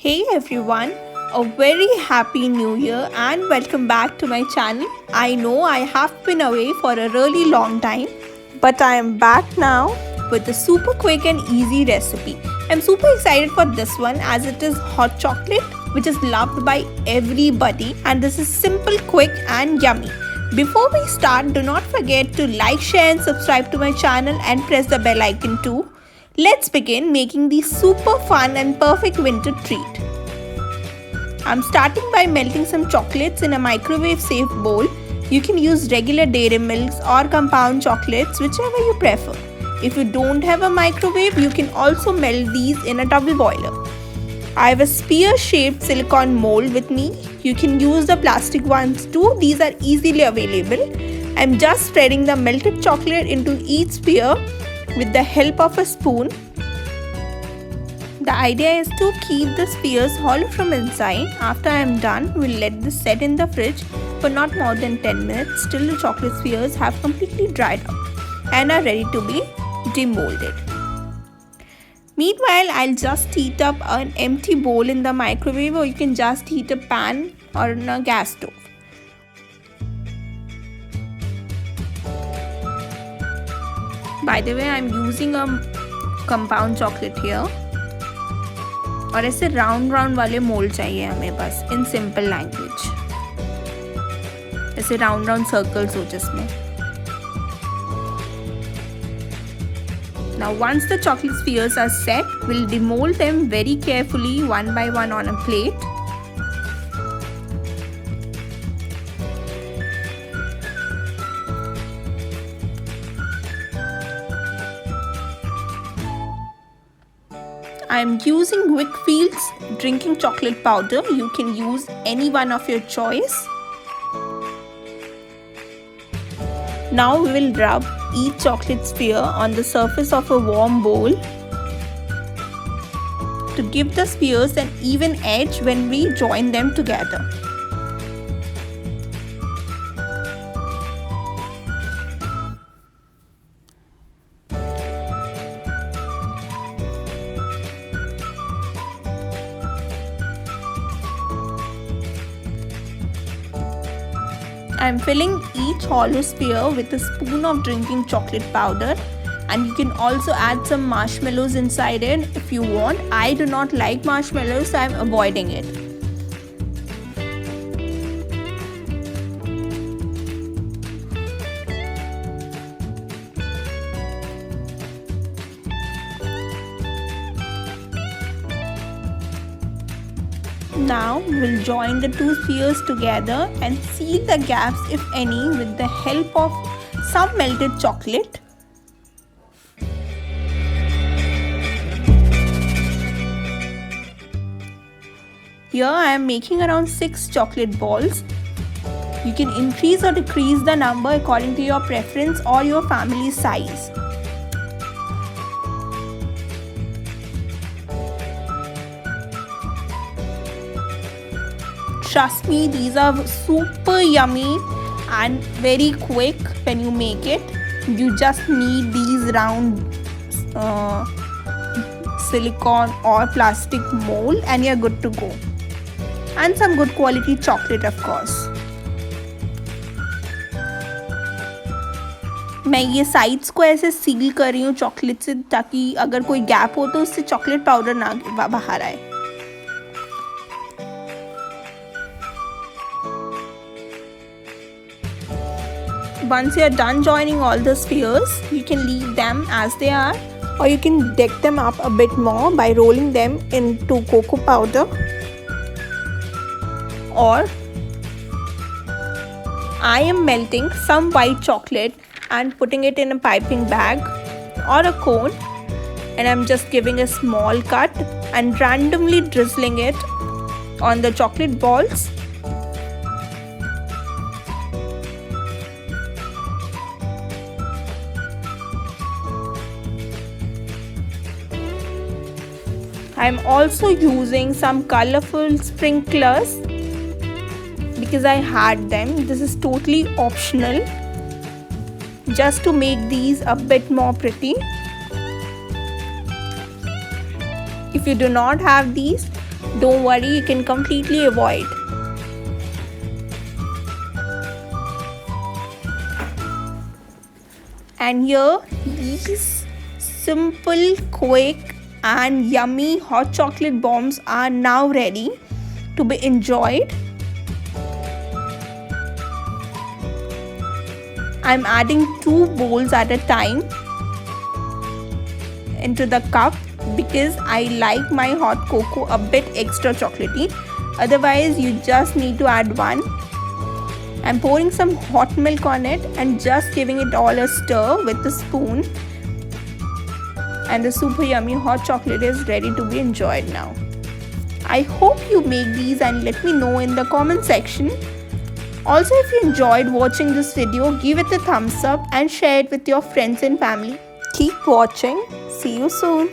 Hey everyone, a very happy new year and welcome back to my channel. I know I have been away for a really long time, but I am back now with a super quick and easy recipe. I'm super excited for this one as it is hot chocolate which is loved by everybody, and this is simple, quick and yummy. Before we start, do not forget to like, share and subscribe to my channel and press the bell icon too. Let's begin making the super fun and perfect winter treat. I'm starting by melting some chocolates in a microwave safe bowl. You can use regular dairy milks or compound chocolates, whichever you prefer. If you don't have a microwave, you can also melt these in a double boiler. I have a spear shaped silicone mold with me. You can use the plastic ones too, these are easily available. I'm just spreading the melted chocolate into each spear with the help of a spoon. The idea is to keep the spheres hollow from inside. After I am done, we'll let this set in the fridge for not more than 10 minutes till the chocolate spheres have completely dried out and are ready to be demolded. Meanwhile, I'll just heat up an empty bowl in the microwave, or you can just heat a pan or a gas stove. By the way, I'm using a compound chocolate here. और ऐसे round वाले mould चाहिए हमें बस in simple language, ऐसे round circles हो जिसमें. Now once the chocolate spheres are set, we'll demold them very carefully one by one on a plate. I am using Wickfield's drinking chocolate powder. You can use any one of your choice. Now we will rub each chocolate sphere on the surface of a warm bowl to give the spheres an even edge when we join them together. I am filling each hollow sphere with a spoon of drinking chocolate powder, and you can also add some marshmallows inside it if you want. I do not like marshmallows, so I am avoiding it. Now we'll join the two spheres together and seal the gaps, if any, with the help of some melted chocolate. Here I am making around 6 chocolate balls. You can increase or decrease the number according to your preference or your family size. Trust me, these are super yummy and very quick when you make it. You just need these round silicone or plastic mold and you're good to go. And some good quality chocolate, of course. मैं ये sides को ऐसे seal कर रही हूँ chocolate से, ताकि अगर कोई गैप हो तो उससे चॉकलेट पाउडर ना बाहर आए. Once you are done joining all the spheres, you can leave them as they are, or you can deck them up a bit more by rolling them into cocoa powder. Or I am melting some white chocolate and putting it in a piping bag or a cone, and I'm just giving a small cut and randomly drizzling it on the chocolate balls. I am also using some colorful sprinklers because I had them. This is totally optional, just to make these a bit more pretty. If you do not have these, Don't worry, you can completely avoid. And here, these simple, quick and yummy hot chocolate bombs are now ready to be enjoyed. I'm adding 2 bowls at a time into the cup because I like my hot cocoa a bit extra chocolatey. Otherwise, you just need to add 1. I'm pouring some hot milk on it and just giving it all a stir with a spoon. And the super yummy hot chocolate is ready to be enjoyed now. I hope you make these and let me know in the comment section. Also, if you enjoyed watching this video, give it a thumbs up and share it with your friends and family. Keep watching. See you soon.